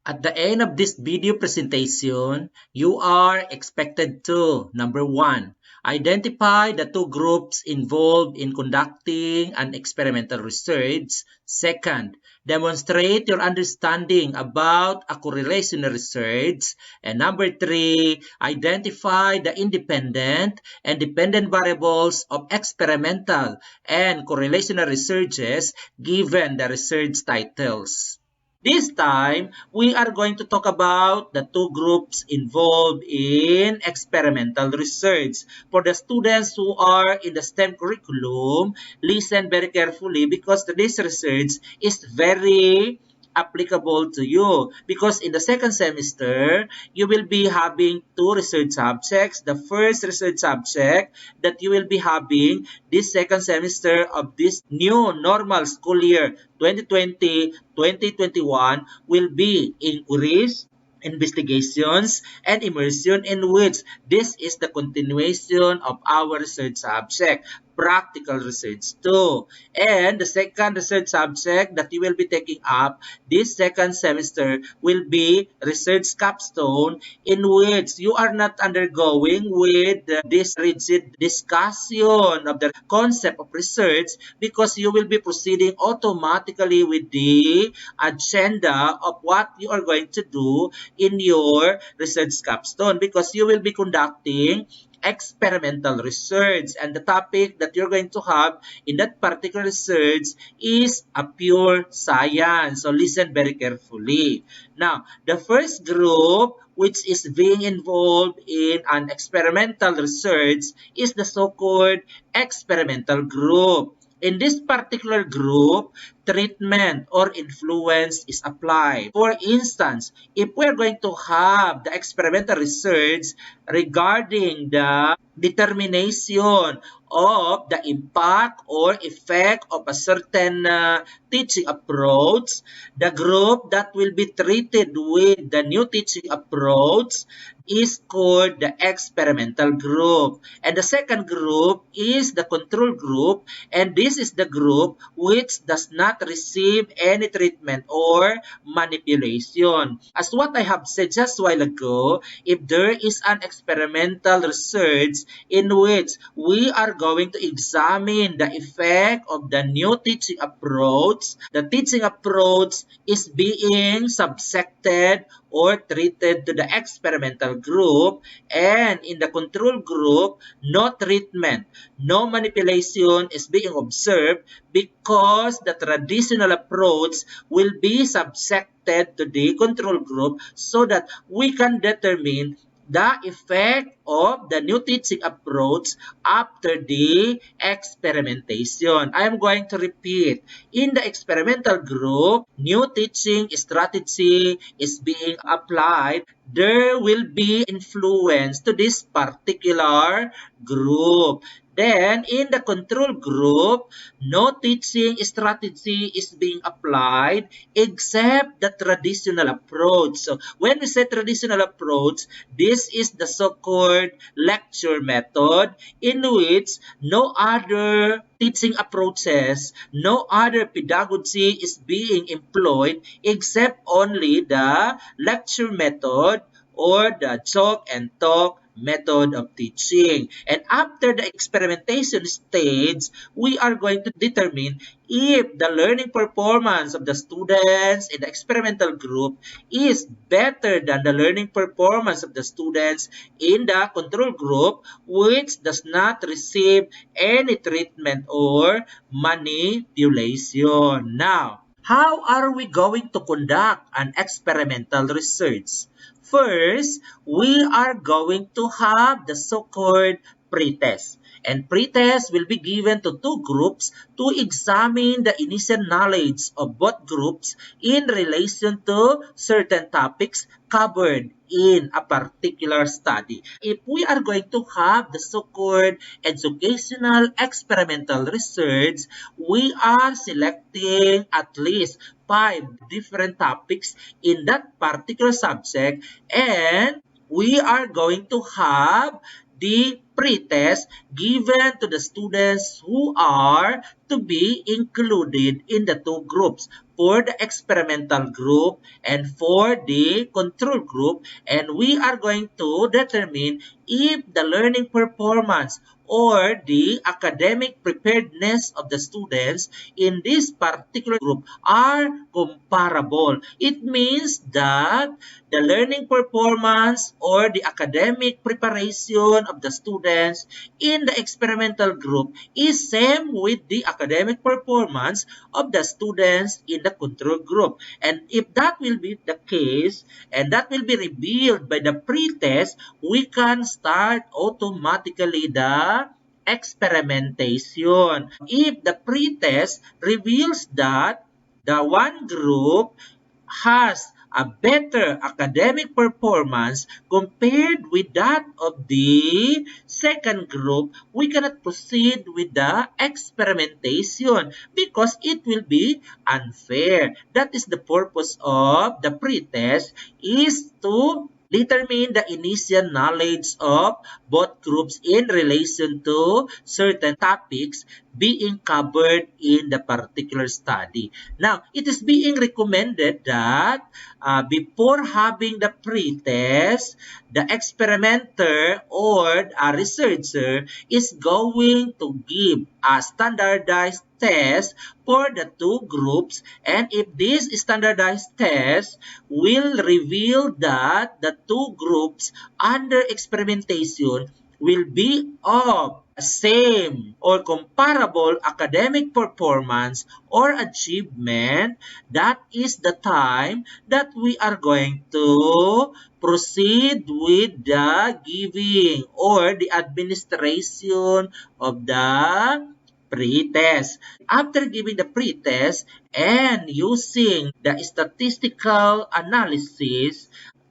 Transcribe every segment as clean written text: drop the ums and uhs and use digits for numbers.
At the end of this video presentation, you are expected to, number 1, identify the two groups involved in conducting an experimental research. Second, demonstrate your understanding about a correlational research. And number 3, identify the independent and dependent variables of experimental and correlational researches given the research titles. This time, we are going to talk about the two groups involved in experimental research. For the students who are in the STEM curriculum, listen very carefully because this research is very applicable to you, because in the second semester you will be having two research subjects. The first research subject that you will be having this second semester of this new normal school year 2020-2021 will be inquiries, investigations, and immersion, in which this is the continuation of our research subject, practical research too. And the second research subject that you will be taking up this second semester will be research capstone, in which you are not undergoing with this rigid discussion of the concept of research, because you will be proceeding automatically with the agenda of what you are going to do in your research capstone, because you will be conducting experimental research, and the topic that you're going to have in that particular research is a pure science. So listen very carefully. Now, the first group which is being involved in an experimental research is the so-called experimental group. In this particular group, treatment or influence is applied. For instance, if we're going to have the experimental research regarding the determination of the impact or effect of a certain teaching approach, the group that will be treated with the new teaching approach is called the experimental group. And the second group is the control group, and this is the group which does not receive any treatment or manipulation. As what I have said just a while ago, if there is an experimental research in which we are going to examine the effect of the new teaching approach, the teaching approach is being subjected or treated to the experimental group, and in the control group, no treatment, no manipulation is being observed, because the traditional approach will be subjected to the control group so that we can determine the effect of the new teaching approach after the experimentation. I am going to repeat. In the experimental group, new teaching strategy is being applied. There will be influence to this particular group. Then, in the control group, no teaching strategy is being applied except the traditional approach. So, when we say traditional approach, this is the so-called lecture method, in which no other teaching approaches, no other pedagogy is being employed except only the lecture method or the chalk and talk method of teaching. And after the experimentation stage, we are going to determine if the learning performance of the students in the experimental group is better than the learning performance of the students in the control group, which does not receive any treatment or manipulation. Now, how are we going to conduct an experimental research? First, we are going to have the so-called pretest. And pretest will be given to two groups to examine the initial knowledge of both groups in relation to certain topics covered in a particular study. If we are going to have the so-called educational experimental research, we are selecting at least 5 different topics in that particular subject, and we are going to have the pretest given to the students who are to be included in the two groups. for the experimental group and for the control group, and we are going to determine if the learning performance or the academic preparedness of the students in this particular group are comparable. It means that the learning performance or the academic preparation of the students in the experimental group is same with the academic performance of the students in the control group. And if that will be the case, and that will be revealed by the pre-test, we can start automatically the experimentation. If the pre-test reveals that the one group has a better academic performance compared with that of the second group, we cannot proceed with the experimentation because it will be unfair. That is the purpose of the pretest, is to determine the initial knowledge of both groups in relation to certain topics being covered in the particular study. Now, it is being recommended that before having the pre-test, the experimenter or a researcher is going to give a standardized test for the two groups, and if this standardized test will reveal that the two groups under experimentation will be of same or comparable academic performance or achievement, that is the time that we are going to proceed with the giving or the administration of the pre-test. After giving the pre-test and using the statistical analysis,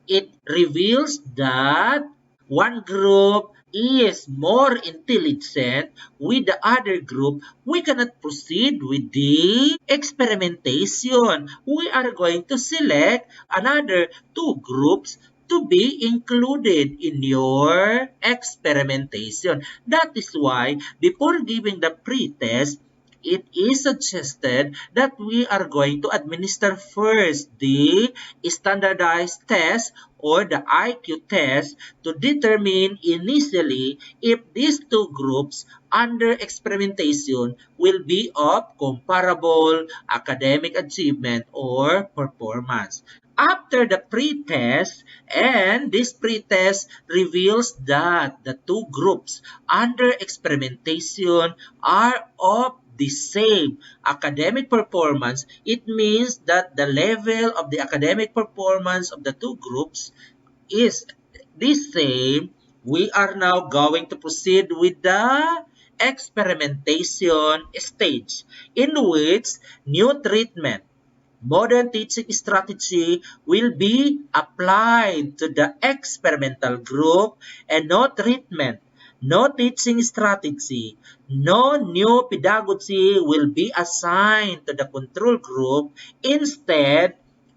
it reveals that one group is more intelligent with the other group, we cannot proceed with the experimentation. We are going to select another two groups to be included in your experimentation. That is why before giving the pre-test, it is suggested that we are going to administer first the standardized test or the IQ test to determine initially if these two groups under experimentation will be of comparable academic achievement or performance. After the pre-test, and this pre-test reveals that the two groups under experimentation are of the same academic performance, it means that the level of the academic performance of the two groups is the same. We are now going to proceed with the experimentation stage, in which new treatment, modern teaching strategy will be applied to the experimental group, and no treatment, no teaching strategy, no new pedagogy will be assigned to the control group. Instead,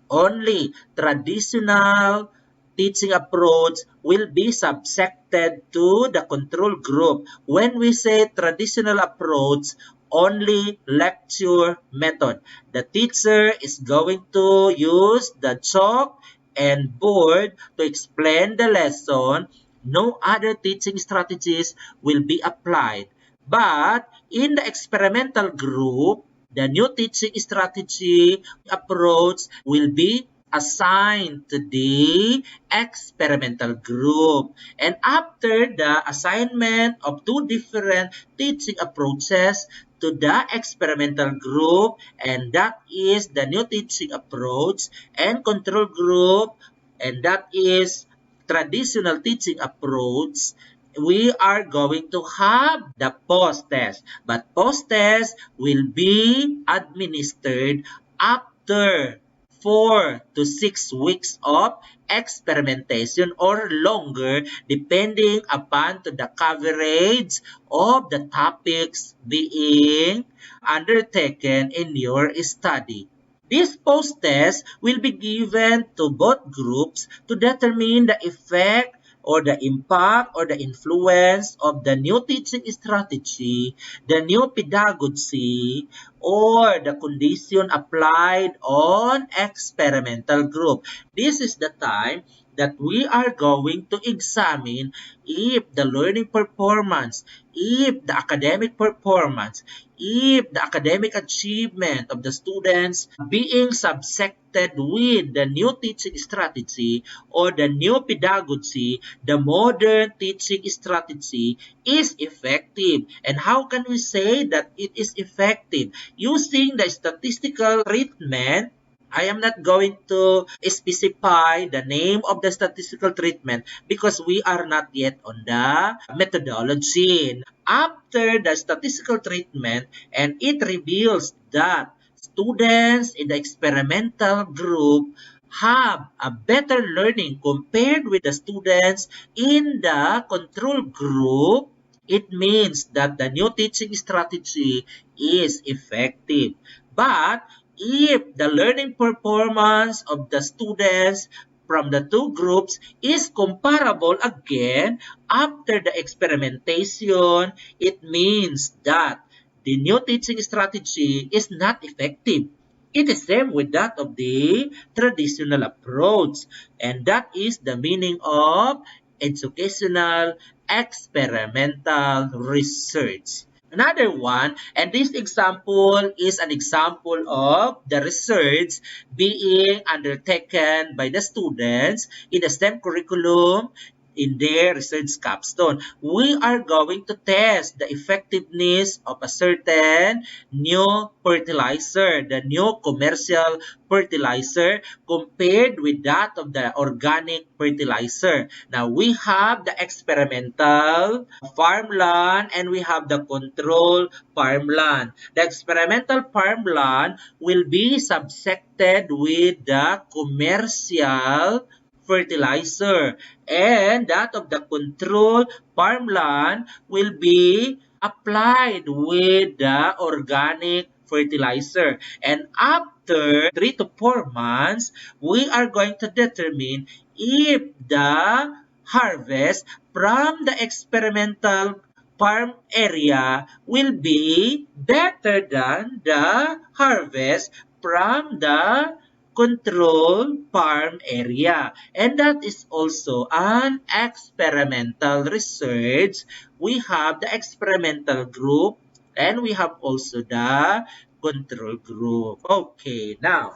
only traditional teaching approach will be subjected to the control group. When we say traditional approach, only lecture method. The teacher is going to use the chalk and board to explain the lesson. No other teaching strategies will be applied. But in the experimental group, the new teaching strategy approach will be assigned to the experimental group. And after the assignment of two different teaching approaches to the experimental group, and that is the new teaching approach, and control group, and that is traditional teaching approach, we are going to have the post-test. But post-test will be administered after 4 to 6 weeks of experimentation or longer, depending upon to the coverage of the topics being undertaken in your study. This post-test will be given to both groups to determine the effect or the impact or the influence of the new teaching strategy, the new pedagogy, or the condition applied on experimental group. This is the time that we are going to examine if the learning performance, if the academic performance, if the academic achievement of the students being subjected with the new teaching strategy or the new pedagogy, the modern teaching strategy is effective. And how can we say that it is effective? Using the statistical treatment. I am not going to specify the name of the statistical treatment because we are not yet on the methodology. After the statistical treatment, and it reveals that students in the experimental group have a better learning compared with the students in the control group, it means that the new teaching strategy is effective. But if the learning performance of the students from the two groups is comparable again after the experimentation, it means that the new teaching strategy is not effective. It is same with that of the traditional approach, and that is the meaning of educational experimental research. Another one, and this example is an example of the research being undertaken by the students in the STEM curriculum in their research capstone. We are going to test the effectiveness of a certain new fertilizer, the new commercial fertilizer compared with that of the organic fertilizer. Now, we have the experimental farmland and we have the control farmland. The experimental farmland will be subjected with the commercial fertilizer, and that of the control farmland will be applied with the organic fertilizer. And after 3 to 4 months, we are going to determine if the harvest from the experimental farm area will be better than the harvest from the control farm area. And that is also an experimental research. We have the experimental group and we have also the control group. Okay, now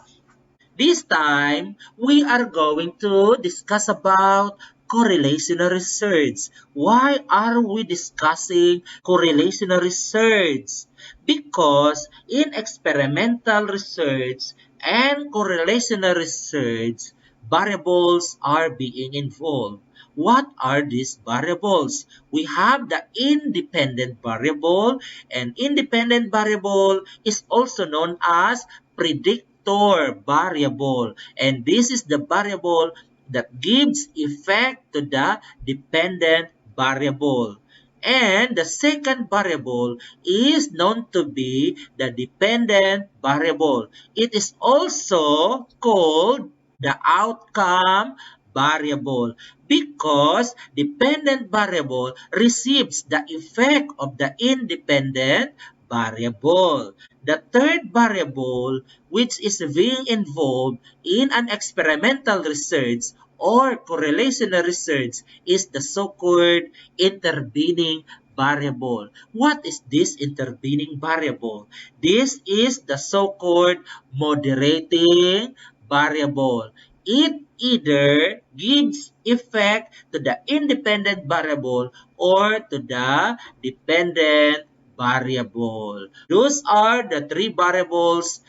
this time, we are going to discuss about correlational research. Why are we discussing correlational research? Because in experimental research and correlational research, variables are being involved. What are these variables? We have the independent variable, and independent variable is also known as predictor variable, and this is the variable that gives effect to the dependent variable. And the second variable is known to be the dependent variable. It is also called the outcome variable because dependent variable receives the effect of the independent variable. The third variable, which is being involved in an experimental research or correlational research, is the so-called intervening variable. What is this intervening variable? This is the so-called moderating variable. It either gives effect to the independent variable or to the dependent variable. Those are the three variables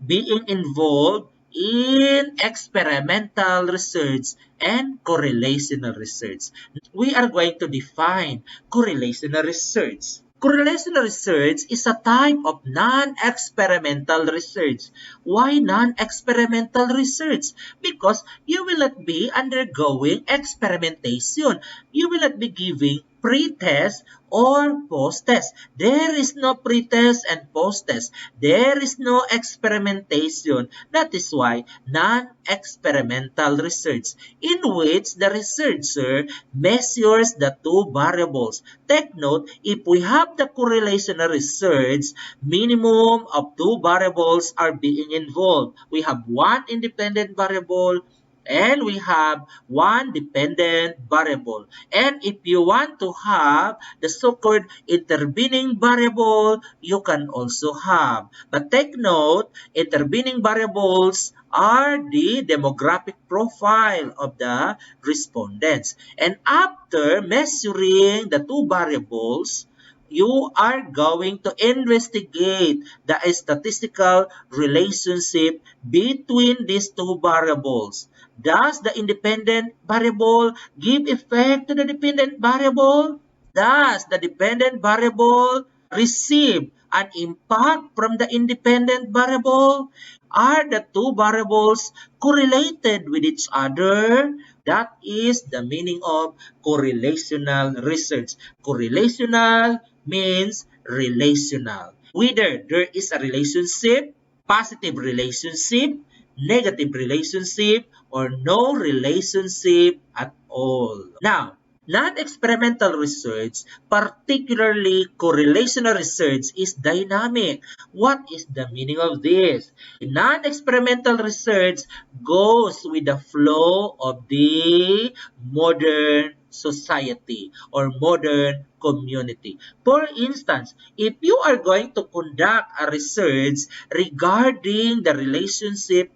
being involved in experimental research and correlational research. We are going to define correlational research. Correlational research is a type of non-experimental research. Why non-experimental research? Because you will not be undergoing experimentation. You will not be giving pre-test or post-test. There is no pre-test and post-test. There is no experimentation. That is why non-experimental research, in which the researcher measures the two variables. Take note, if we have the correlational research, minimum of two variables are being involved. We have one independent variable and we have one dependent variable. And if you want to have the so-called intervening variable, you can also have. But take note, intervening variables are the demographic profile of the respondents. And after measuring the two variables, you are going to investigate the statistical relationship between these two variables. Does the independent variable give effect to the dependent variable? Does the dependent variable receive an impact from the independent variable? Are the two variables correlated with each other? That is the meaning of correlational research. Correlational means relational. Whether there is a relationship, positive relationship, negative relationship, or no relationship at all. Now, non-experimental research, particularly correlational research, is dynamic. What is the meaning of this? Non-experimental research goes with the flow of the modern society or modern community. For instance, if you are going to conduct a research regarding the relationship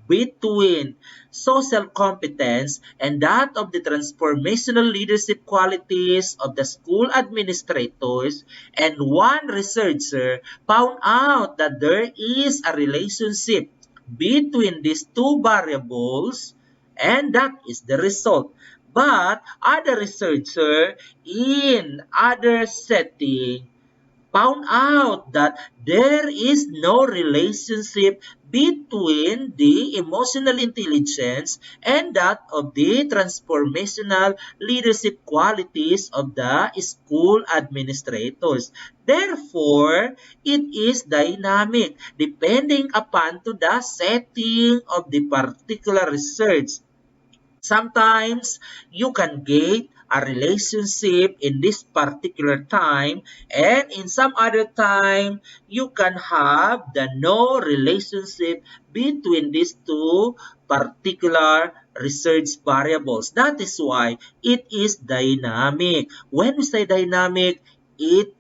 between social competence and that of the transformational leadership qualities of the school administrators, and one researcher found out that there is a relationship between these two variables, and that is the result. But other researcher in other setting found out that there is no relationship between the emotional intelligence and that of the transformational leadership qualities of the school administrators. Therefore, it is dynamic depending upon to the setting of the particular research. Sometimes you can get a relationship in this particular time, and in some other time you can have the no relationship between these two particular research variables. That is why it is dynamic. When we say dynamic, it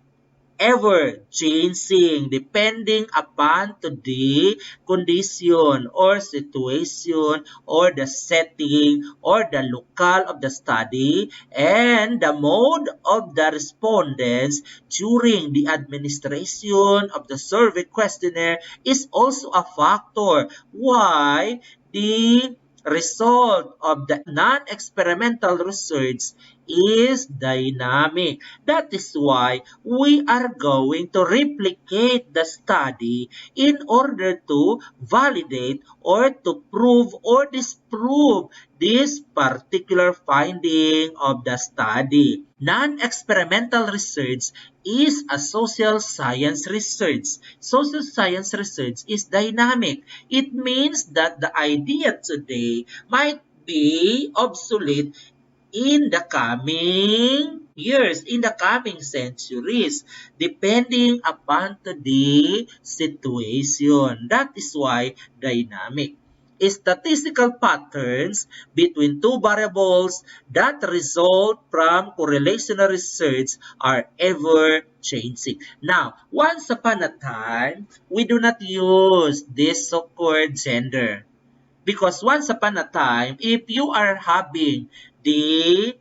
ever changing depending upon to the condition or situation or the setting or the locale of the study and the mode of the respondents during the administration of the survey questionnaire is also a factor why the result of the non-experimental research is dynamic. That is why we are going to replicate the study in order to validate or to prove or disprove this particular finding of the study. Non-experimental research is a social science research. Social science research is dynamic. It means that the idea today might be obsolete in the coming years, in the coming centuries, depending upon the situation. That is why dynamic. Statistical patterns between two variables that result from correlational research are ever changing. Now, once upon a time, we do not use this so-called gender. Because once upon a time, if you are having the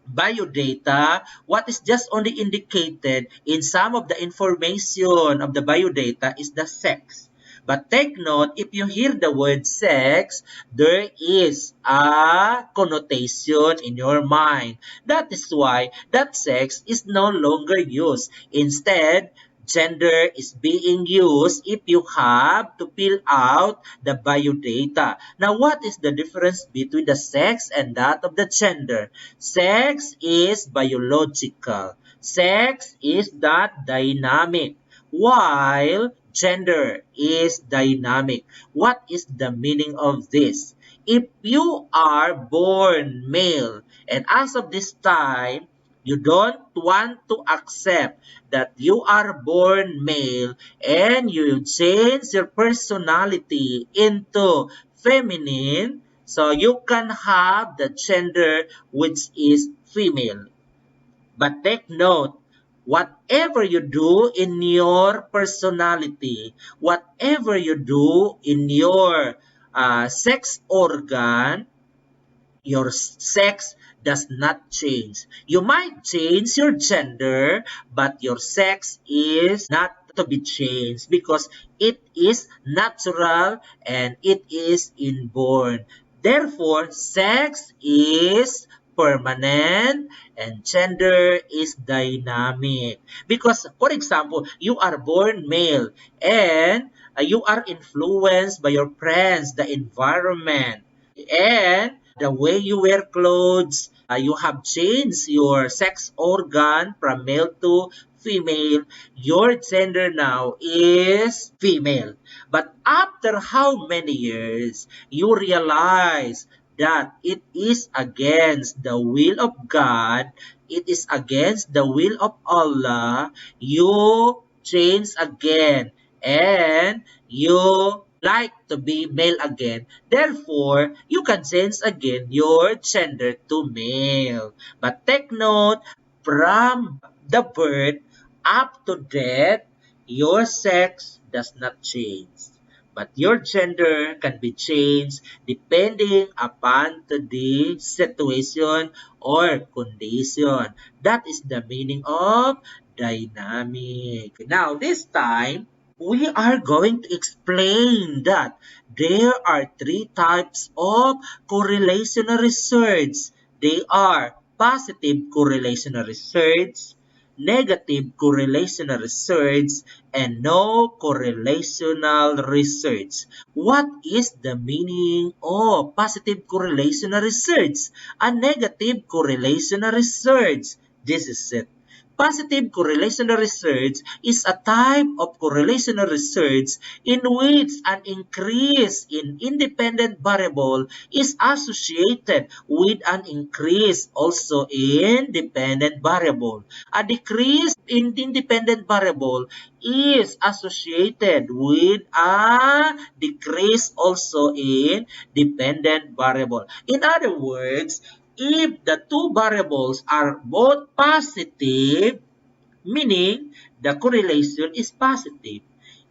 biodata, what is just only indicated in some of the information of the biodata is the sex. But take note, if you hear the word sex, there is a connotation in your mind. That is why that sex is no longer used. Instead, Gender is being used if you have to fill out the biodata. Now, what is the difference between the sex and that of the gender? Sex is biological. Sex is not dynamic, while gender is dynamic. What is the meaning of this? If you are born male and as of this time, you don't want to accept that you are born male and you change your personality into feminine, so you can have the gender which is female. But take note, whatever you do in your personality, whatever you do in your sex organ, your sex does not change. You might change your gender, but your sex is not to be changed because it is natural and it is inborn. Therefore, sex is permanent and gender is dynamic. Because, for example, you are born male and you are influenced by your friends, the environment, and the way you wear clothes, you have changed your sex organ from male to female. Your gender now is female. But after how many years, you realize that it is against the will of God, it is against the will of Allah, you change again and you like to be male again. Therefore, you can change again your gender to male. But take note, from the birth up to death, your sex does not change. But your gender can be changed depending upon the situation or condition. That is the meaning of dynamic. Now, this time, we are going to explain that there are three types of correlational research. They are positive correlational research, negative correlational research, and no correlational research. What is the meaning of positive correlational research and negative correlational research? This is it. Positive correlational research is a type of correlational research in which an increase in independent variable is associated with an increase also in dependent variable. A decrease in independent variable is associated with a decrease also in dependent variable. In other words, if the two variables are both positive, meaning the correlation is positive.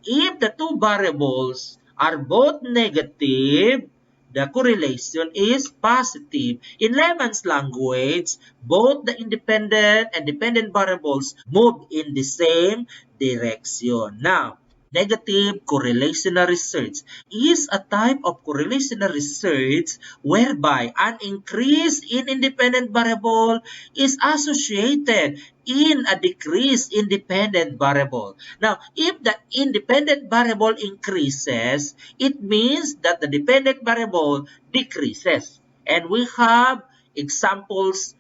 If the two variables are both negative, the correlation is positive. In layman's language, both the independent and dependent variables move in the same direction. Now, negative correlational research is a type of correlational research whereby an increase in independent variable is associated in a decrease in dependent variable. Now, if the independent variable increases, it means that the dependent variable decreases. And we have examples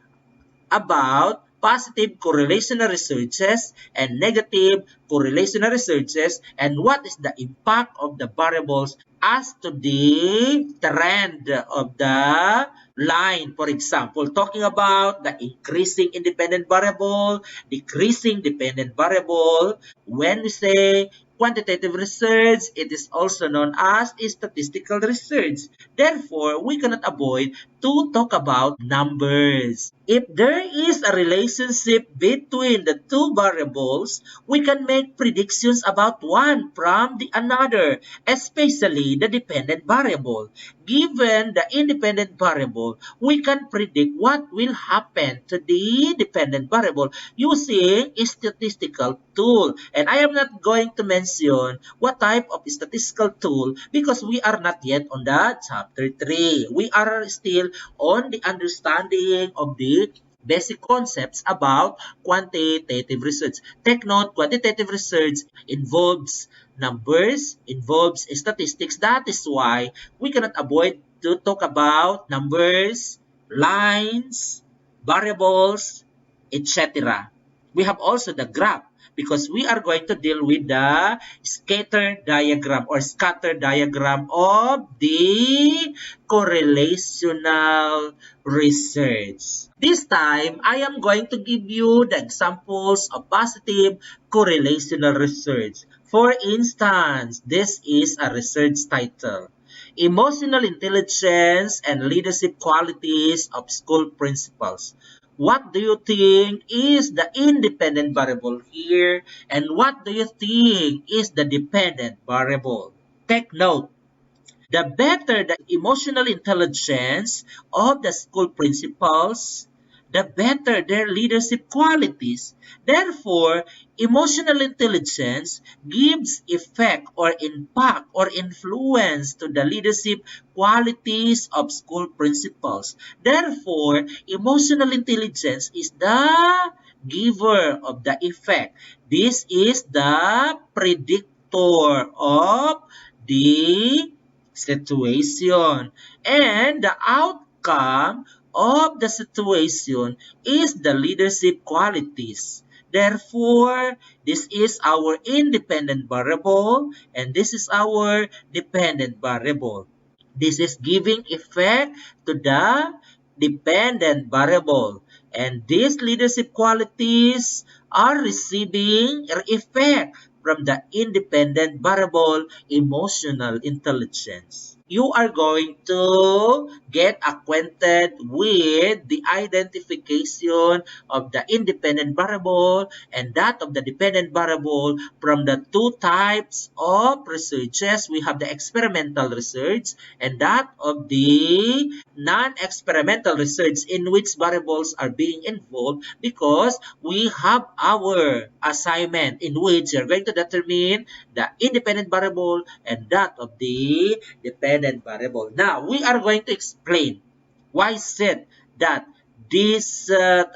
about positive correlational researches and negative correlational researches and what is the impact of the variables as to the trend of the line. For example, talking about the increasing independent variable, decreasing dependent variable. When we say quantitative research, it is also known as statistical research. Therefore, we cannot avoid to talk about numbers. If there is a relationship between the two variables, we can make predictions about one from the another, especially the dependent variable. Given the independent variable, we can predict what will happen to the dependent variable using a statistical tool. And I am not going to mention what type of statistical tool because we are not yet on the chapter 3. We are still on the understanding of the basic concepts about quantitative research. Take note, quantitative research involves numbers, involves statistics. That is why we cannot avoid to talk about numbers, lines, variables, etc. We have also the graph because we are going to deal with the scatter diagram or scatter diagram of the correlational research. This time, I am going to give you the examples of positive correlational research. For instance, this is a research title. Emotional Intelligence and Leadership Qualities of School Principals. What do you think is the independent variable here? And what do you think is the dependent variable? Take note. The better the emotional intelligence of the school principals, the better their leadership qualities. Therefore, emotional intelligence gives effect or impact or influence to the leadership qualities of school principals. Therefore, emotional intelligence is the giver of the effect. This is the predictor of the situation. And the outcome of the situation is the leadership qualities. Therefore, this is our independent variable and this is our dependent variable. This is giving effect to the dependent variable. And these leadership qualities are receiving effect from the independent variable emotional intelligence. You are going to get acquainted with the identification of the independent variable and that of the dependent variable from the two types of researches. We have the experimental research and that of the non-experimental research in which variables are being involved because we have our assignment in which you're going to determine the independent variable and that of the dependent variable. Now, we are going to explain why is it that this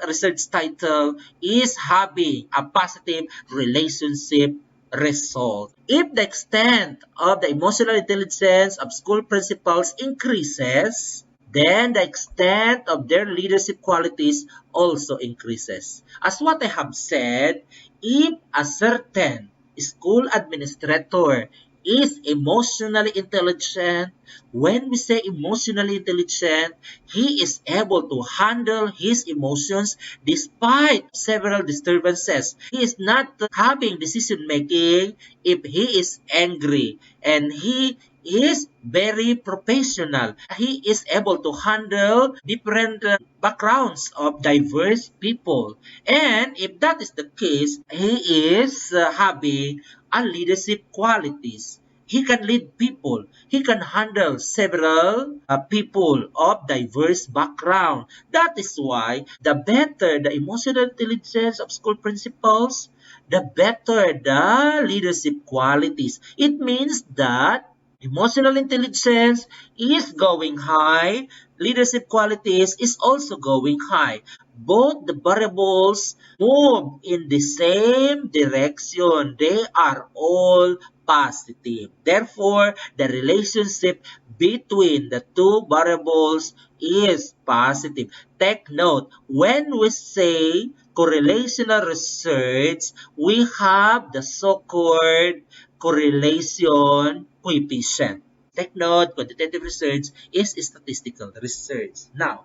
research title is having a positive relationship result. If the extent of the emotional intelligence of school principals increases, then the extent of their leadership qualities also increases. As what I have said, if a certain school administrator is emotionally intelligent, when we say emotionally intelligent, he is able to handle his emotions despite several disturbances. He is not having decision making if he is angry and he is very professional. He is able to handle different backgrounds of diverse people. And if that is the case, he is having a leadership qualities. He can lead people. He can handle several people of diverse background. That is why the better the emotional intelligence of school principals, the better the leadership qualities. It means that emotional intelligence is going high, leadership qualities is also going high. Both the variables move in the same direction. They are all positive. Therefore, the relationship between the two variables is positive. Take note, when we say correlational research, we have the so-called correlation coefficient. Take note, quantitative research is statistical research. Now,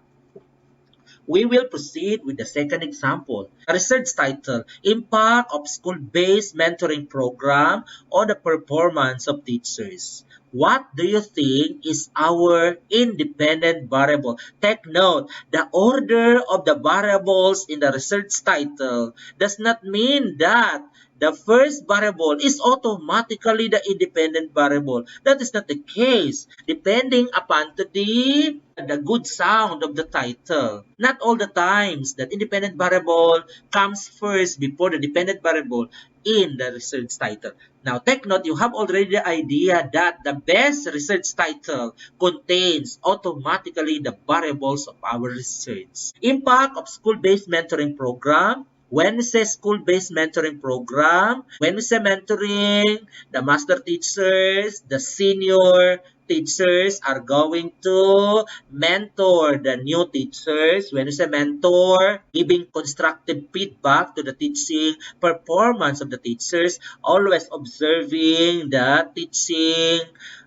we will proceed with the second example. A research title, Impact of School-Based Mentoring Program on the Performance of Teachers. What do you think is our independent variable? Take note, the order of the variables in the research title does not mean that the first variable is automatically the independent variable. That is not the case. Depending upon the good sound of the title. Not all the times that independent variable comes first before the dependent variable. in the research title. Now, take note, you have already the idea that the best research title contains automatically the variables of our research. Impact of school-based mentoring program. When we say school-based mentoring program, when we say mentoring, the master teachers, the senior teachers are going to mentor the new teachers. When we say mentor, giving constructive feedback to the teaching performance of the teachers, always observing the teaching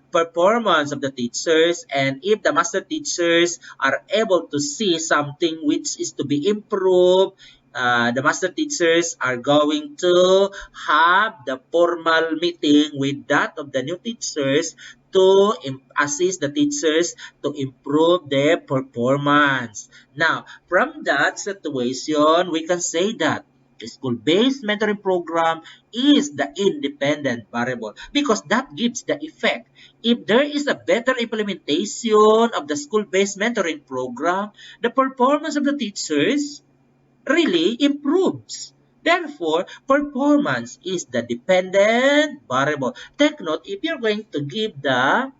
performance of the teachers, and if the master teachers are able to see something which is to be improved, the master teachers are going to have the formal meeting with that of the new teachers to assist the teachers to improve their performance. Now, from that situation, we can say that the school-based mentoring program is the independent variable because that gives the effect. If there is a better implementation of the school-based mentoring program, the performance of the teachers really improves. Therefore, performance is the dependent variable. Take note, if you're going to give the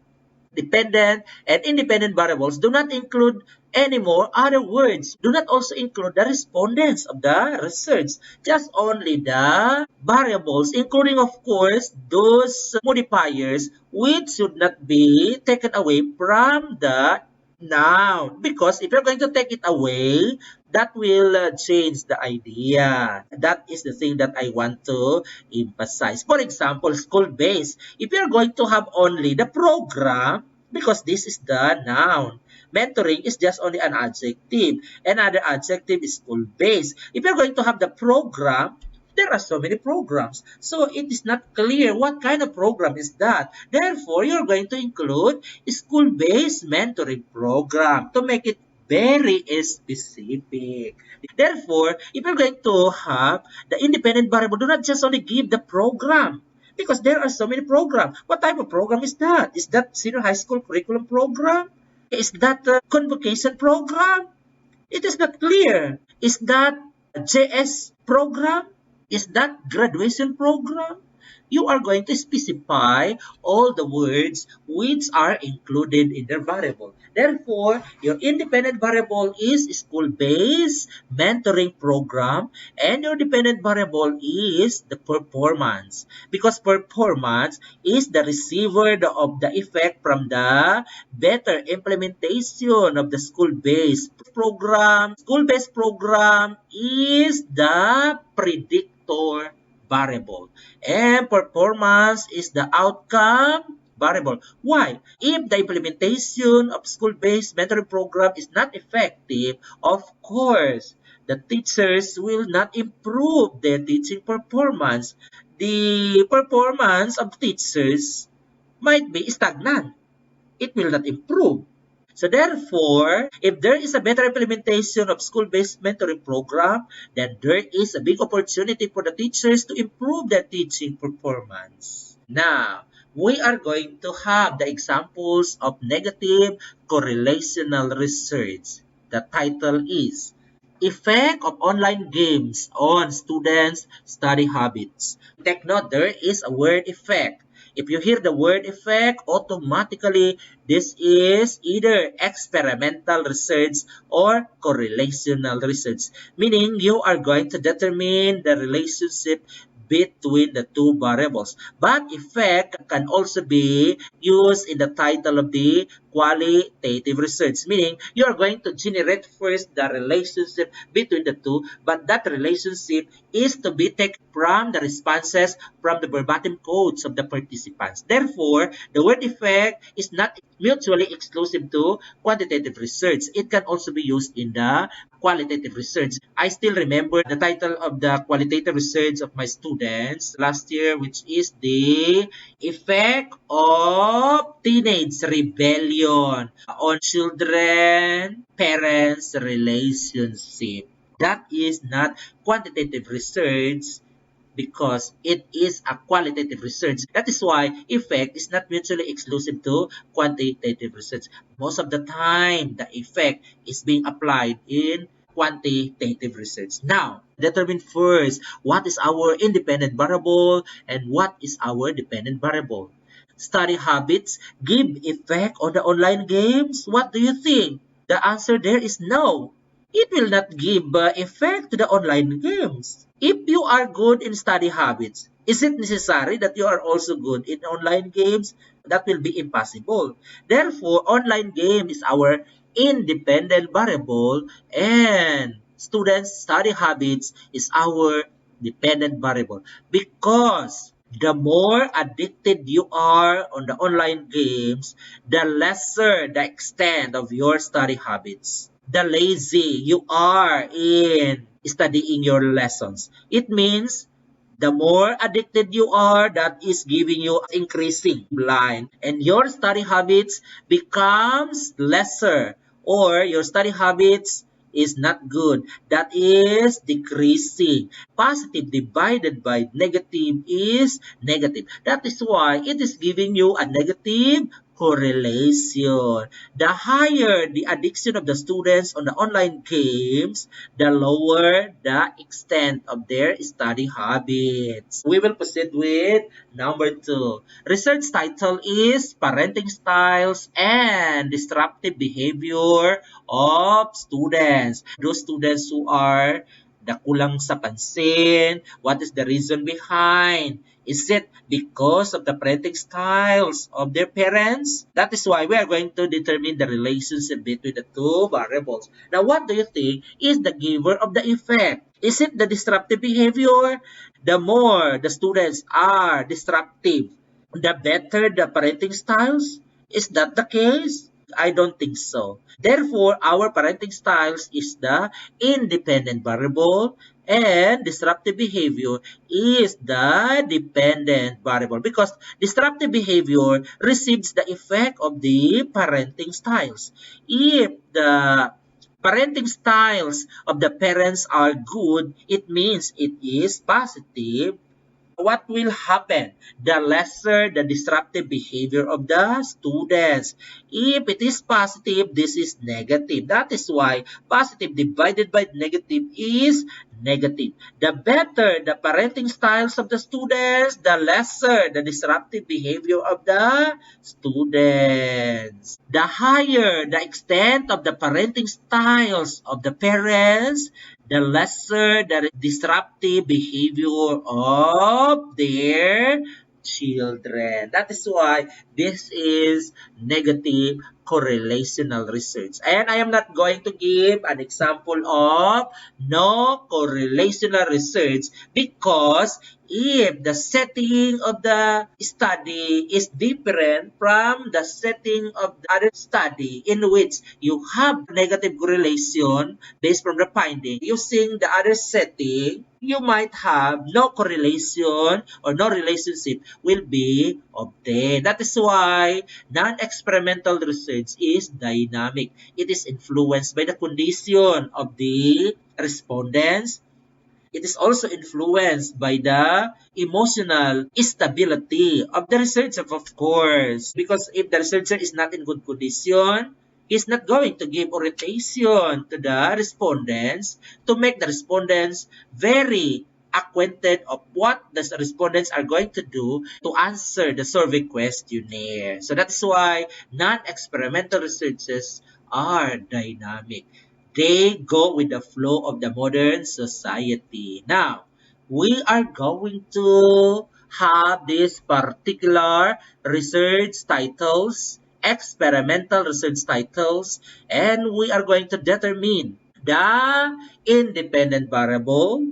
dependent and independent variables, do not include anymore other words. Do not also include the respondents of the research. Just only the variables, including, of course, those modifiers which should not be taken away from the noun. Because if you're going to take it away, that will change the idea. That is the thing that I want to emphasize. For example, school-based. If you're going to have only the program, because this is the noun, mentoring is just only an adjective. Another adjective is school-based. If you're going to have the program, there are so many programs. So it is not clear what kind of program is that. Therefore, you're going to include a school-based mentoring program to make it very specific. Therefore, if you're going to have the independent variable, do not just only give the program because there are so many programs. What type of program is that? Is that senior high school curriculum program? Is that a convocation program? It is not clear. Is that a JS program? Is that graduation program? You are going to specify all the words which are included in the variable. Therefore, your independent variable is school-based mentoring program and your dependent variable is the performance. Because performance is the receiver of the effect from the better implementation of the school-based program. School-based program is the predictor variable. And performance is the outcome variable. Why? If the implementation of school-based mentoring program is not effective, of course, the teachers will not improve their teaching performance. The performance of teachers might be stagnant. It will not improve. So therefore, if there is a better implementation of school-based mentoring program, then there is a big opportunity for the teachers to improve their teaching performance. Now, we are going to have the examples of negative correlational research. The title is Effect of Online Games on Students' Study Habits. Take note, there is a word effect. If you hear the word effect, automatically this is either experimental research or correlational research, meaning you are going to determine the relationship between the two variables. But effect can also be used in the title of the qualitative research, meaning you are going to generate first the relationship between the two, but that relationship is to be taken from the responses from the verbatim codes of the participants. Therefore, the word effect is not mutually exclusive to quantitative research. It can also be used in the qualitative research. I still remember the title of the qualitative research of my students last year, which is the effect of teenage rebellion on children parents relationship. That is not quantitative research because it is a qualitative research. That is why effect is not mutually exclusive to quantitative research. Most of the time, the effect is being applied in quantitative research. Now, determine first what is our independent variable and what is our dependent variable. Study habits give effect on the online games? What do you think? The answer there is no. It will not give effect to the online games. If you are good in study habits, is it necessary that you are also good in online games? That will be impossible. Therefore, online game is our independent variable and students' study habits is our dependent variable because the more addicted you are on the online games, the lesser the extent of your study habits. The lazy you are in studying your lessons. It means the more addicted you are, that is giving you increasing line and your study habits becomes lesser or your study habits is not good. That is decreasing. Positive divided by negative is negative. That is why it is giving you a negative correlation. The higher the addiction of the students on the online games, the lower the extent of their study habits. We will proceed with number 2. Research title is Parenting Styles and Disruptive Behavior of Students. Those students who are the kulang sa pansin, what is the reason behind? Is it because of the parenting styles of their parents? That is why we are going to determine the relationship between the two variables. Now, what do you think is the giver of the effect? Is it the disruptive behavior? The more the students are disruptive, the better the parenting styles? Is that the case? I don't think so. Therefore, our parenting styles is the independent variable and disruptive behavior is the dependent variable because disruptive behavior receives the effect of the parenting styles. If the parenting styles of the parents are good, it means it is positive. What will happen? The lesser the disruptive behavior of the students. If it is positive, this is negative. That is why positive divided by negative is negative. The better the parenting styles of the students, the lesser the disruptive behavior of the students. The higher the extent of the parenting styles of the parents, the lesser the disruptive behavior of their children. That is why this is negative correlational research. And I am not going to give an example of no correlational research because if the setting of the study is different from the setting of the other study in which you have negative correlation based from the finding, using the other setting, you might have no correlation or no relationship will be obtained. That is why non-experimental research is dynamic. It is influenced by the condition of the respondents. It is also influenced by the emotional stability of the researcher, of course. Because if the researcher is not in good condition, he's not going to give orientation to the respondents to make the respondents very acquainted of what the respondents are going to do to answer the survey questionnaire. So that's why non-experimental researches are dynamic. They go with the flow of the modern society. Now, we are going to have these particular research titles, experimental research titles, and we are going to determine the independent variable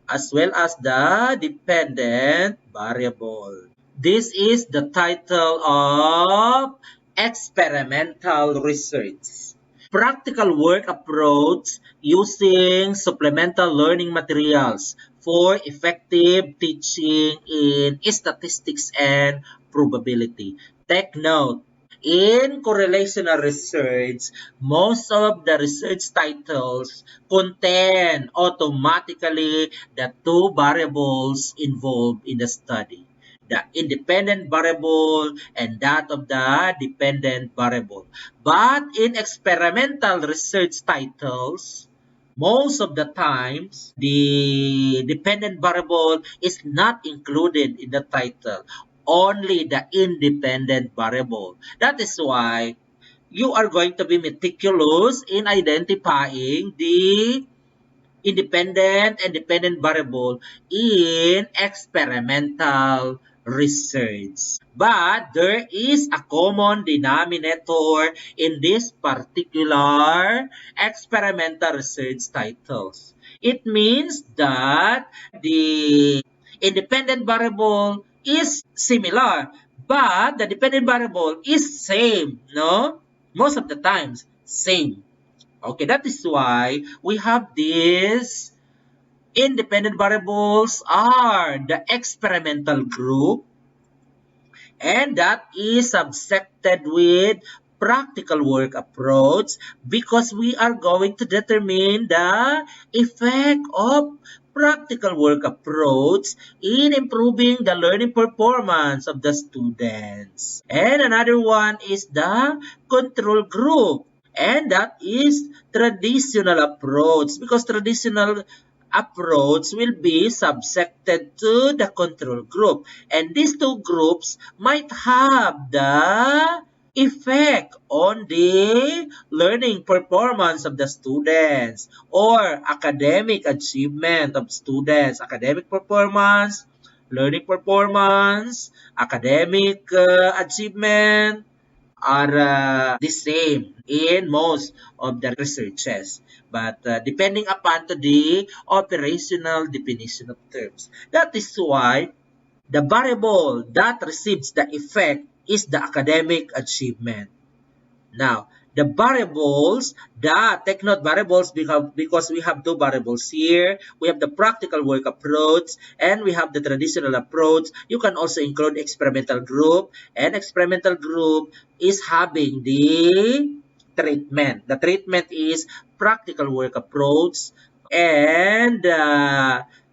as well as the dependent variable. This is the title of experimental research. Practical work approach using supplemental learning materials for effective teaching in statistics and probability. Take note, in correlational research, most of the research titles contain automatically the two variables involved in the study, the independent variable and that of the dependent variable. But in experimental research titles, Most of the times, the dependent variable is not included in the title, only the independent variable. That is why you are going to be meticulous in identifying the independent and dependent variable in experimental research. But there is a common denominator in this particular experimental research titles. It means that the independent variable is similar, but the dependent variable is same, no? Most of the times, same. Okay, that is why we have these independent variables are the experimental group, and that is subsected with practical work approach because we are going to determine the effect of practical work approach in improving the learning performance of the students. And another one is the control group. And that is traditional approach because traditional approach will be subsected to the control group. And these two groups might have the effect on the learning performance of the students or academic achievement of students. Academic performance, learning performance, academic achievement, are the same in most of the researches, but depending upon to the operational definition of terms. That is why the variable that receives the effect is the academic achievement. Now, the variables, take note variables because we have two variables here. We have the practical work approach and we have the traditional approach. You can also include experimental group, and experimental group is having the treatment. The treatment is practical work approach, and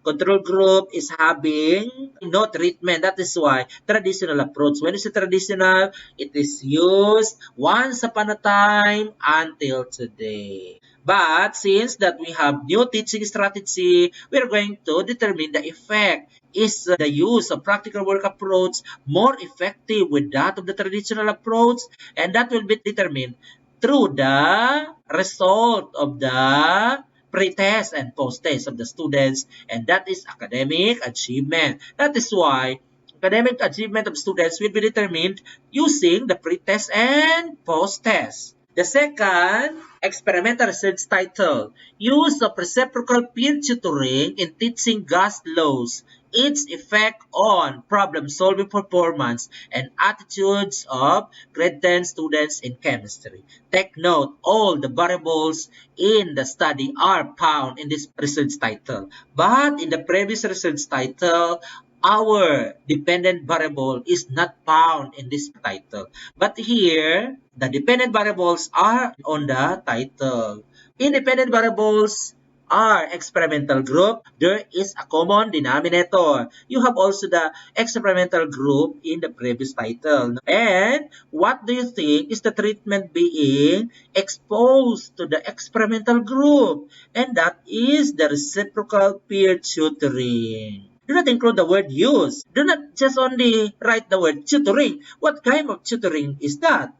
control group is having no treatment. That is why traditional approach. When you say traditional, it is used once upon a time until today. But since that we have new teaching strategy, we are going to determine the effect. Is the use of practical work approach more effective with that of the traditional approach? And that will be determined through the result of the pre-test and post-test of the students, and that is academic achievement. That is why academic achievement of students will be determined using the pre-test and post-test. The second experimental research title, Use of Reciprocal Peer Tutoring in Teaching Gas Laws, Its Effect on Problem-Solving Performance and Attitudes of Grade 10 Students in Chemistry. Take note, all the variables in the study are found in this research title. But in the previous research title, our dependent variable is not found in this title. But here, the dependent variables are on the title. Independent variables are experimental group. There is a common denominator. You have also the experimental group in the previous title. And what do you think is the treatment being exposed to the experimental group? And that is the reciprocal peer tutoring. Do not include the word use. Do not just only write the word tutoring. What kind of tutoring is that?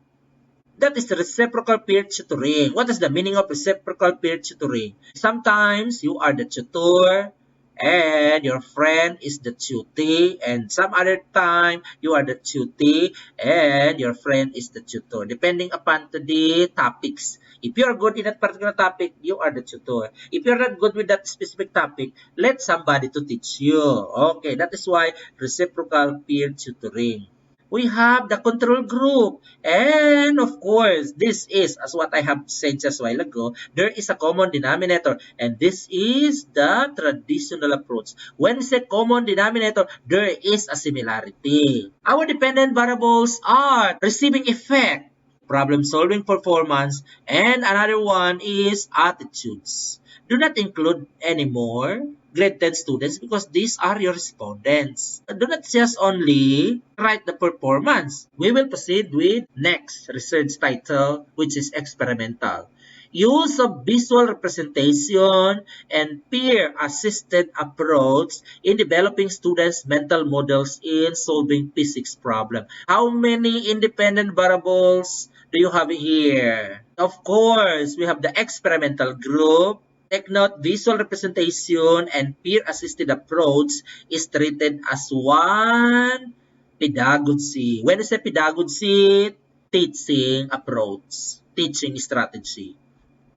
That is reciprocal peer tutoring. What is the meaning of reciprocal peer tutoring? Sometimes you are the tutor and your friend is the tutee, and some other time you are the tutee and your friend is the tutor, depending upon the topics. If you are good in that particular topic, you are the tutor. If you are not good with that specific topic, let somebody to teach you. Okay, that is why reciprocal peer tutoring. We have the control group. And of course, this is, as what I have said just a while ago, there is a common denominator. And this is the traditional approach. When we say common denominator, there is a similarity. Our dependent variables are receiving effect, problem-solving performance, and another one is attitudes. Do not include anymore grade 10 students because these are your respondents. Do not just only write the performance. We will proceed with next research title, which is experimental. Use of visual representation and peer-assisted approach in developing students' mental models in solving physics problem. How many independent variables do you have here? Of course, we have the experimental group. Take note, visual representation and peer-assisted approach is treated as one pedagogy. When you say pedagogy, teaching approach, teaching strategy.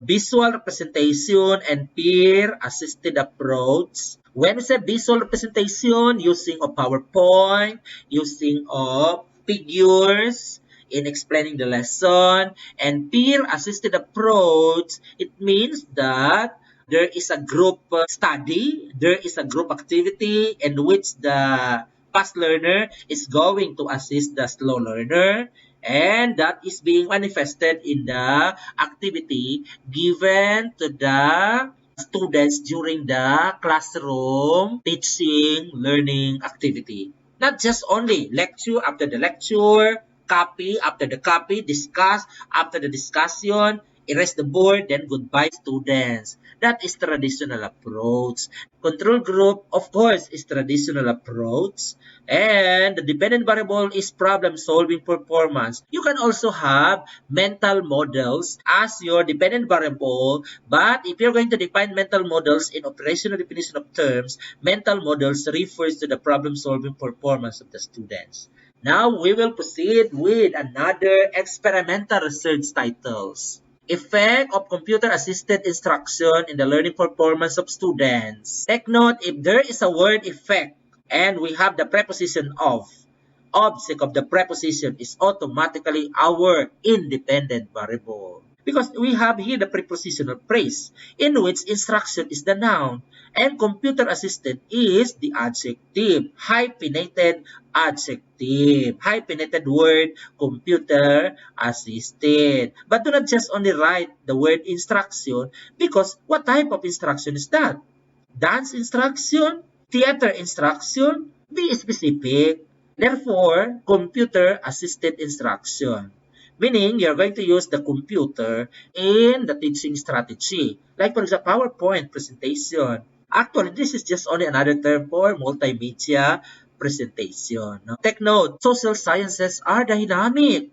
Visual representation and peer-assisted approach. When we say visual representation, using of PowerPoint, using of figures in explaining the lesson, and peer-assisted approach, it means that there is a group study, there is a group activity in which the fast learner is going to assist the slow learner, and that is being manifested in the activity given to the students during the classroom teaching learning activity. Not just only lecture after the lecture, copy after the copy, discuss after the discussion, erase the board, then goodbye students. That is traditional approach. Control group, of course, is traditional approach. And the dependent variable is problem-solving performance. You can also have mental models as your dependent variable, but if you're going to define mental models in operational definition of terms, mental models refers to the problem-solving performance of the students. Now we will proceed with another experimental research titles. Effect of computer-assisted instruction in the learning performance of students. Take note, if there is a word effect and we have the preposition of, object of the preposition is automatically our independent variable. Because we have here the prepositional phrase in which instruction is the noun and computer assisted is the adjective, hyphenated adjective, hyphenated word computer assisted. But do not just only write the word instruction because what type of instruction is that? Dance instruction? Theater instruction? Be specific. Therefore, computer-assisted instruction. Meaning, you're going to use the computer in the teaching strategy. Like for example, PowerPoint presentation. Actually, this is just only another term for multimedia presentation. Take note, social sciences are dynamic.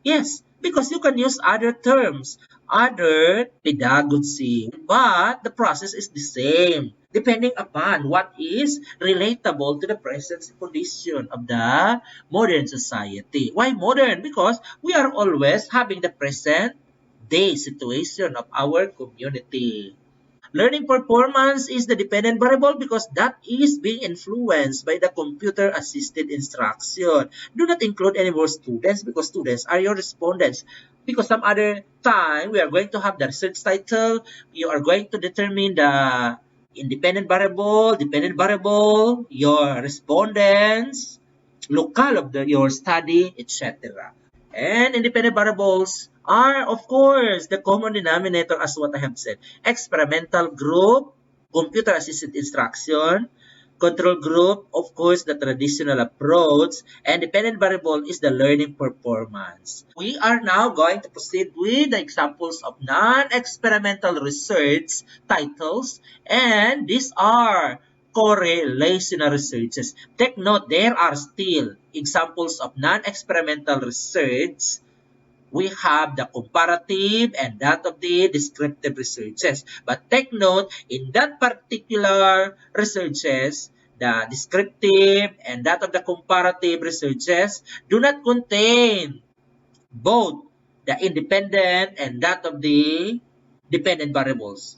Yes, because you can use other terms, other pedagogy, but the process is the same, depending upon what is relatable to the present condition of the modern society. Why modern? Because we are always having the present day situation of our community. Learning performance is the dependent variable because that is being influenced by the computer-assisted instruction. Do not include any more students because students are your respondents. Because some other time, we are going to have the research title. You are going to determine the independent variable, dependent variable, your respondents, local of your study, etc. And independent variables are, of course, the common denominator as what I have said. Experimental group, computer-assisted instruction, control group, of course, the traditional approach, and dependent variable is the learning performance. We are now going to proceed with the examples of non-experimental research titles, and these are correlational researches. Take note, there are still examples of non-experimental research. We have the comparative and that of the descriptive researches. But take note, in that particular researches, the descriptive and that of the comparative researches do not contain both the independent and that of the dependent variables.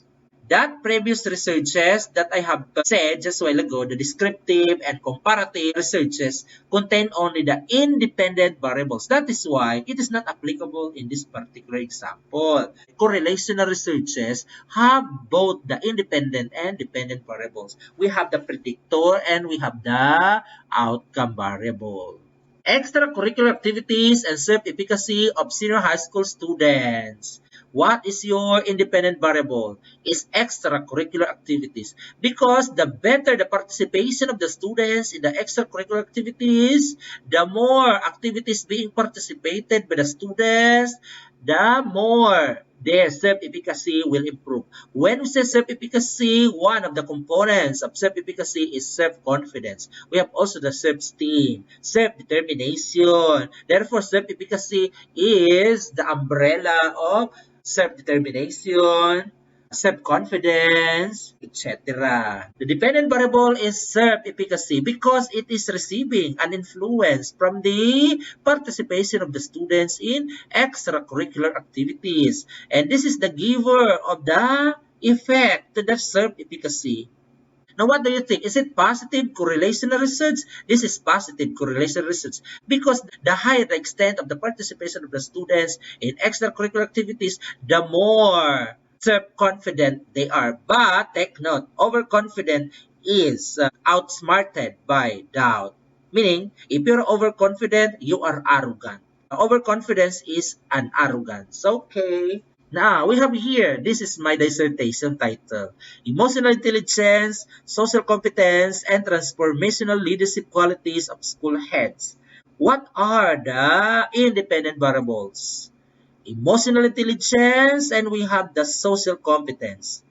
That previous researches that I have said just a while ago, the descriptive and comparative researches contain only the independent variables. That is why it is not applicable in this particular example. Correlational researches have both the independent and dependent variables. We have the predictor and we have the outcome variable. Extracurricular activities and self-efficacy of senior high school students. What is your independent variable? Is extracurricular activities. Because the better the participation of the students in the extracurricular activities, the more activities being participated by the students, the more their self-efficacy will improve. When we say self-efficacy, one of the components of self-efficacy is self-confidence. We have also the self-esteem, self-determination. Therefore, self-efficacy is the umbrella of self-determination, self-confidence, etc. The dependent variable is self-efficacy because it is receiving an influence from the participation of the students in extracurricular activities. And this is the giver of the effect to the self-efficacy. Now, what do you think? Is it positive correlational research? This is positive correlational research because the higher the extent of the participation of the students in extracurricular activities, the more self-confident they are. But take note, overconfident is outsmarted by doubt. Meaning, if you're overconfident, you are arrogant. Overconfidence is an arrogance. Okay. Now, we have here, this is my dissertation title, Emotional Intelligence, Social Competence, and Transformational Leadership Qualities of School Heads. What are the independent variables? Emotional intelligence, and we have the social competence.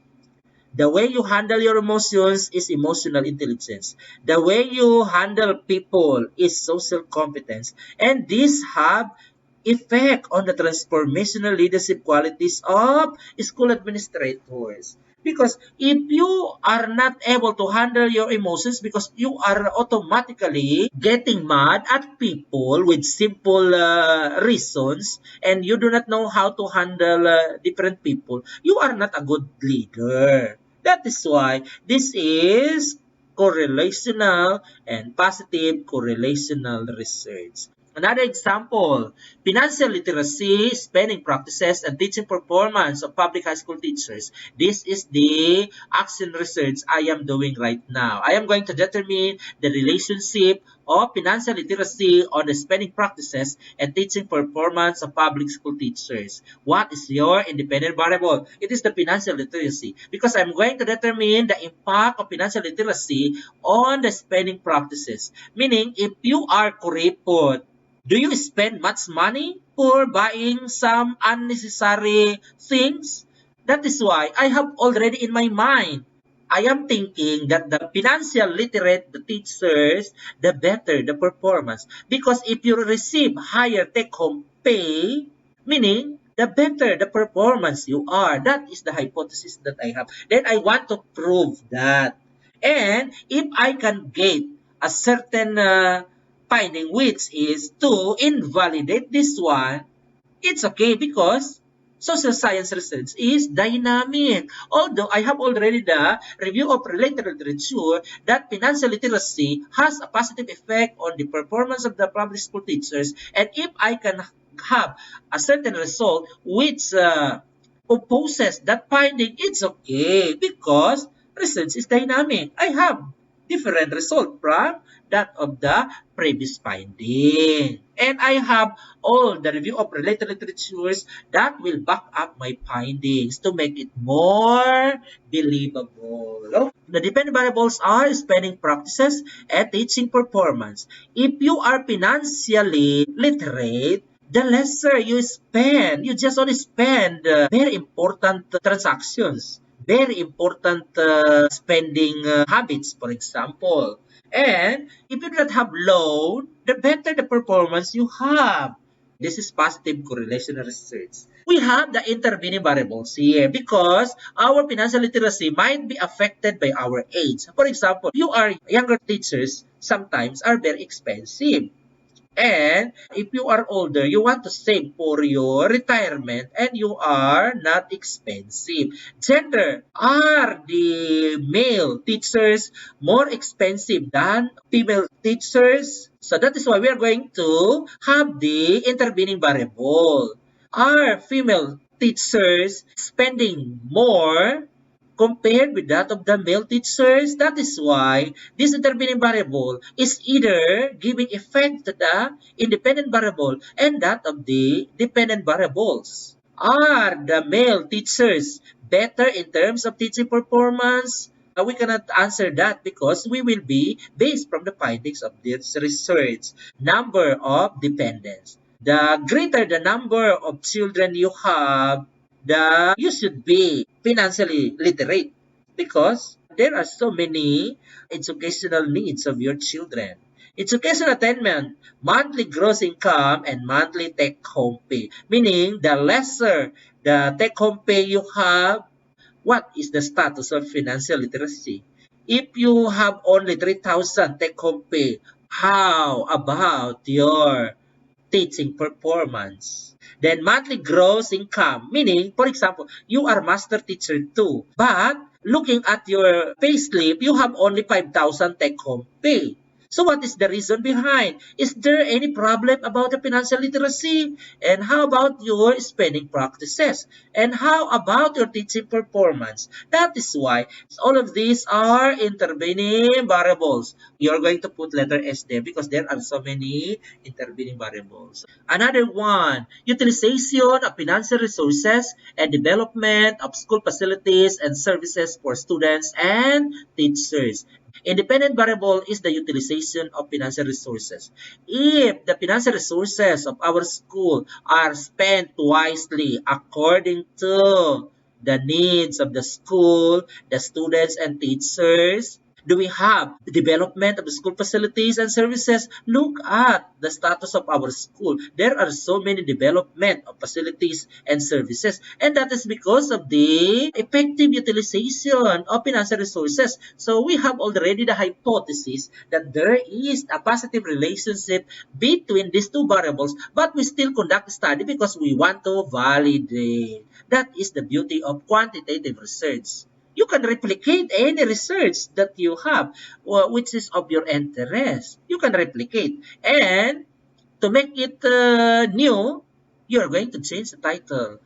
The way you handle your emotions is emotional intelligence. The way you handle people is social competence. And these have effect on the transformational leadership qualities of school administrators. Because if you are not able to handle your emotions because you are automatically getting mad at people with simple reasons and you do not know how to handle different people, you are not a good leader. That is why this is correlational and positive correlational research. Another example, financial literacy, spending practices, and teaching performance of public high school teachers. This is the action research I am doing right now. I am going to determine the relationship of financial literacy on the spending practices and teaching performance of public school teachers. What is your independent variable? It is the financial literacy because I'm going to determine the impact of financial literacy on the spending practices. Meaning, if you are kuripot, do you spend much money for buying some unnecessary things? That is why I have already in my mind. I am thinking that the financial literate the teachers, the better the performance. Because if you receive higher take-home pay, meaning the better the performance you are. That is the hypothesis that I have. Then I want to prove that. And if I can get a certain finding which is to invalidate this one, it's okay because social science research is dynamic. Although I have already the review of related literature that financial literacy has a positive effect on the performance of the public school teachers, and if I can have a certain result which opposes that finding, it's okay because research is dynamic. I have different result from that of the previous finding. And I have all the review of related literatures that will back up my findings to make it more believable. Okay? The dependent variables are spending practices and teaching performance. If you are financially literate, the lesser you spend, you just only spend very important transactions, very important spending habits, for example. And if you do not have loan, the better the performance you have. This is positive correlational research. We have the intervening variables here because our financial literacy might be affected by our age. For example, you are younger teachers sometimes are very expensive. And if you are older, you want to save for your retirement and you are not expensive. Gender, are the male teachers more expensive than female teachers? So that is why we are going to have the intervening variable. Are female teachers spending more compared with that of the male teachers? That is why this determining variable is either giving effect to the independent variable and that of the dependent variables. Are the male teachers better in terms of teaching performance? We cannot answer that because we will be based from the findings of this research. Number of dependents. The greater the number of children you have, the you should be financially literate because there are so many educational needs of your children. Education attainment, monthly gross income, and monthly take-home pay. Meaning, the lesser the take-home pay you have, what is the status of financial literacy? If you have only 3,000 take-home pay, how about your teaching performance? Then monthly gross income, meaning, for example, you are master teacher too, but looking at your pay slip, you have only 5,000 take-home pay. So what is the reason behind? Is there any problem about the financial literacy? And how about your spending practices? And how about your teaching performance? That is why all of these are intervening variables. You're going to put letter S there because there are so many intervening variables. Another one, utilization of financial resources and development of school facilities and services for students and teachers. Independent variable is the utilization of financial resources. If the financial resources of our school are spent wisely according to the needs of the school, the students and teachers, do we have the development of the school facilities and services? Look at the status of our school. There are so many development of facilities and services, and that is because of the effective utilization of financial resources. So we have already the hypothesis that there is a positive relationship between these two variables, but we still conduct study because we want to validate. That is the beauty of quantitative research. You can replicate any research that you have, which is of your interest. You can replicate. And to make it new, you're going to change the title.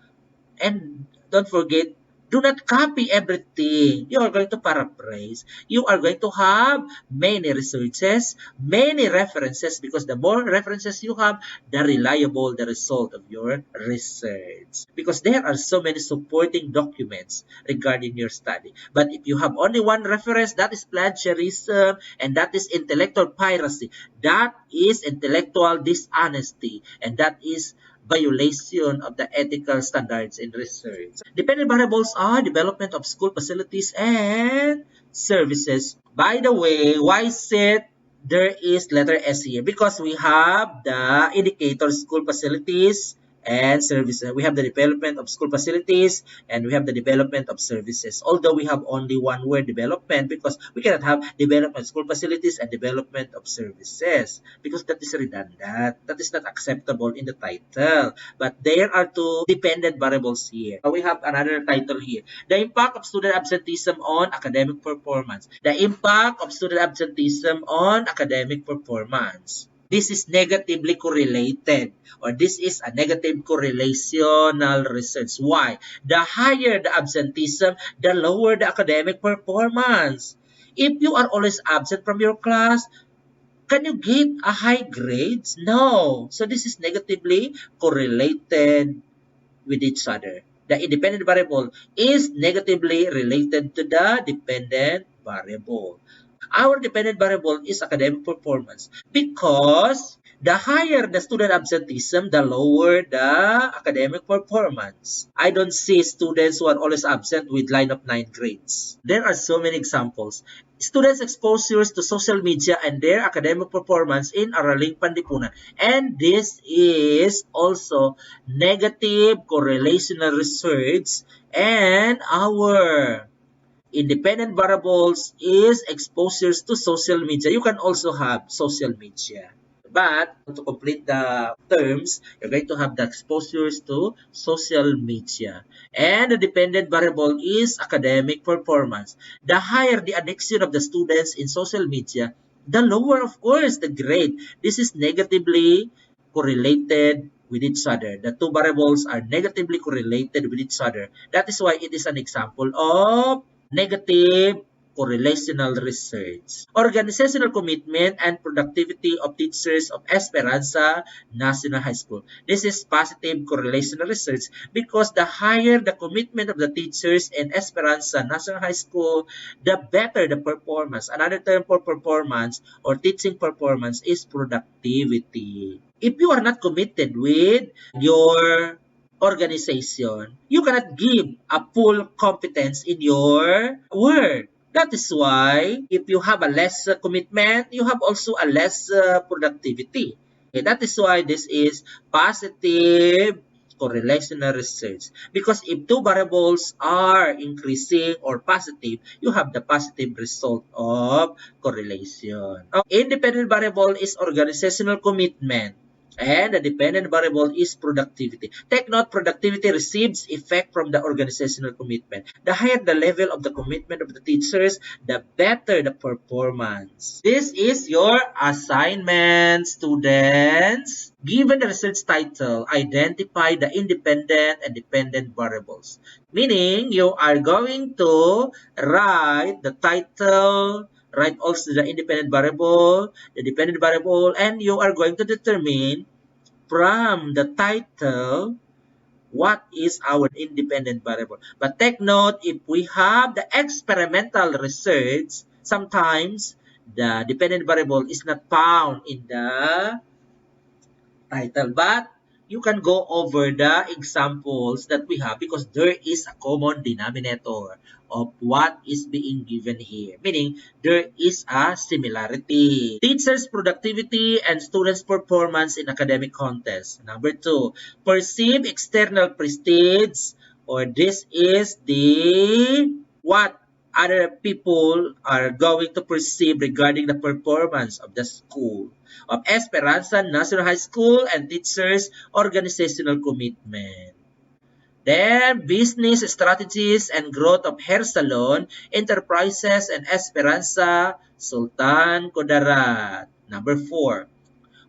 And don't forget, do not copy everything. You are going to paraphrase. You are going to have many researches, many references, because the more references you have, the reliable the result of your research. Because there are so many supporting documents regarding your study. But if you have only one reference, that is plagiarism and that is intellectual piracy. That is intellectual dishonesty and that is violation of the ethical standards in research. Dependent variables are development of school facilities and services. By the way, why is it there is letter S here? Because we have the indicator school facilities and services. We have the development of school facilities and we have the development of services. Although we have only one word development because we cannot have development school facilities and development of services because that is redundant. That is not acceptable in the title. But there are two dependent variables here. We have another title here. The impact of student absenteeism on academic performance. The impact of student absenteeism on academic performance. This is negatively correlated or this is a negative correlational research. Why? The higher the absenteeism, the lower the academic performance. If you are always absent from your class, can you get a high grades? No. So this is negatively correlated with each other. The independent variable is negatively related to the dependent variable. Our dependent variable is academic performance because the higher the student absenteeism, the lower the academic performance. I don't see students who are always absent with line of 9 grades. There are so many examples. Students' exposures to social media and their academic performance in Araling Panlipunan. And this is also negative correlational research and our independent variables is exposures to social media. You can also have social media. But to complete the terms, you're going to have the exposures to social media. And the dependent variable is academic performance. The higher the addiction of the students in social media, the lower, of course, the grade. This is negatively correlated with each other. The two variables are negatively correlated with each other. That is why it is an example of negative correlational research. Organizational commitment and productivity of teachers of Esperanza National High School. This is positive correlational research because the higher the commitment of the teachers in Esperanza National High School, the better the performance. Another term for performance or teaching performance is productivity. If you are not committed with your organization, you cannot give a full competence in your work. That is why if you have a less commitment, you have also a less productivity. Okay, that is why this is positive correlational research. Because if two variables are increasing or positive, you have the positive result of correlation. Independent variable is organizational commitment. And the dependent variable is productivity. Take note, productivity receives effect from the organizational commitment. The higher the level of the commitment of the teachers, the better the performance. This is your assignment, students. Given the research title, identify the independent and dependent variables. Meaning, you are going to write the title, write also the independent variable, the dependent variable, and you are going to determine from the title what is our independent variable. But take note, if we have the experimental research, sometimes the dependent variable is not found in the title, but you can go over the examples that we have because there is a common denominator of what is being given here, meaning there is a similarity. Teachers' productivity and students' performance in academic contests. Number 2, perceive external prestige, or this is the what other people are going to perceive regarding the performance of the school, of Esperanza National High School and teachers' organizational commitment. Then, business strategies and growth of Hair Salon, Enterprises, and Esperanza Sultan Kudarat. Number 4,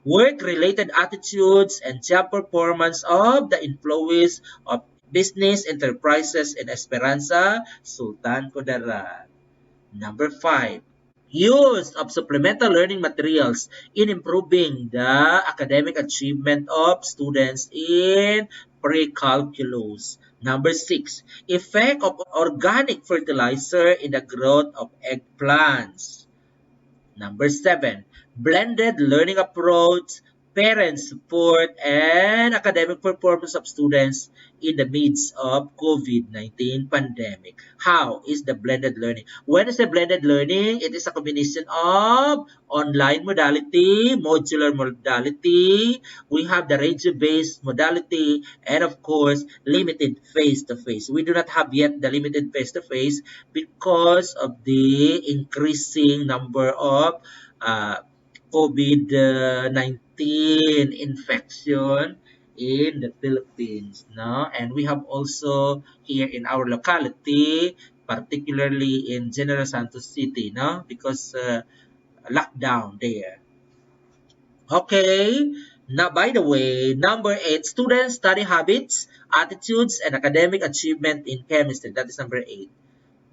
work-related attitudes and job performance of the employees of business enterprises in Esperanza Sultan Kudarat. Number 5, use of supplemental learning materials in improving the academic achievement of students in pre-calculus. Number 6, effect of organic fertilizer in the growth of eggplants. Number 7, blended learning approach, parent support, and academic performance of students in the midst of COVID-19 pandemic. How is the blended learning? When is the blended learning? It is a combination of online modality, modular modality, we have the radio-based modality, and of course, limited face-to-face. We do not have yet the limited face-to-face because of the increasing number of COVID-19 infection in the Philippines, no? And we have also here in our locality, particularly in General Santos City, no? Because lockdown there. Okay. Now, by the way, number 8, student study habits, attitudes, and academic achievement in chemistry. That is number 8.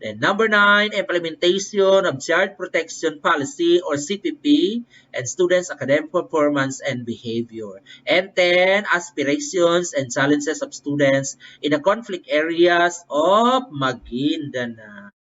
Then number 9, implementation of Child Protection Policy or CPP and students' academic performance and behavior. And 10, aspirations and challenges of students in the conflict areas of Maguindanao.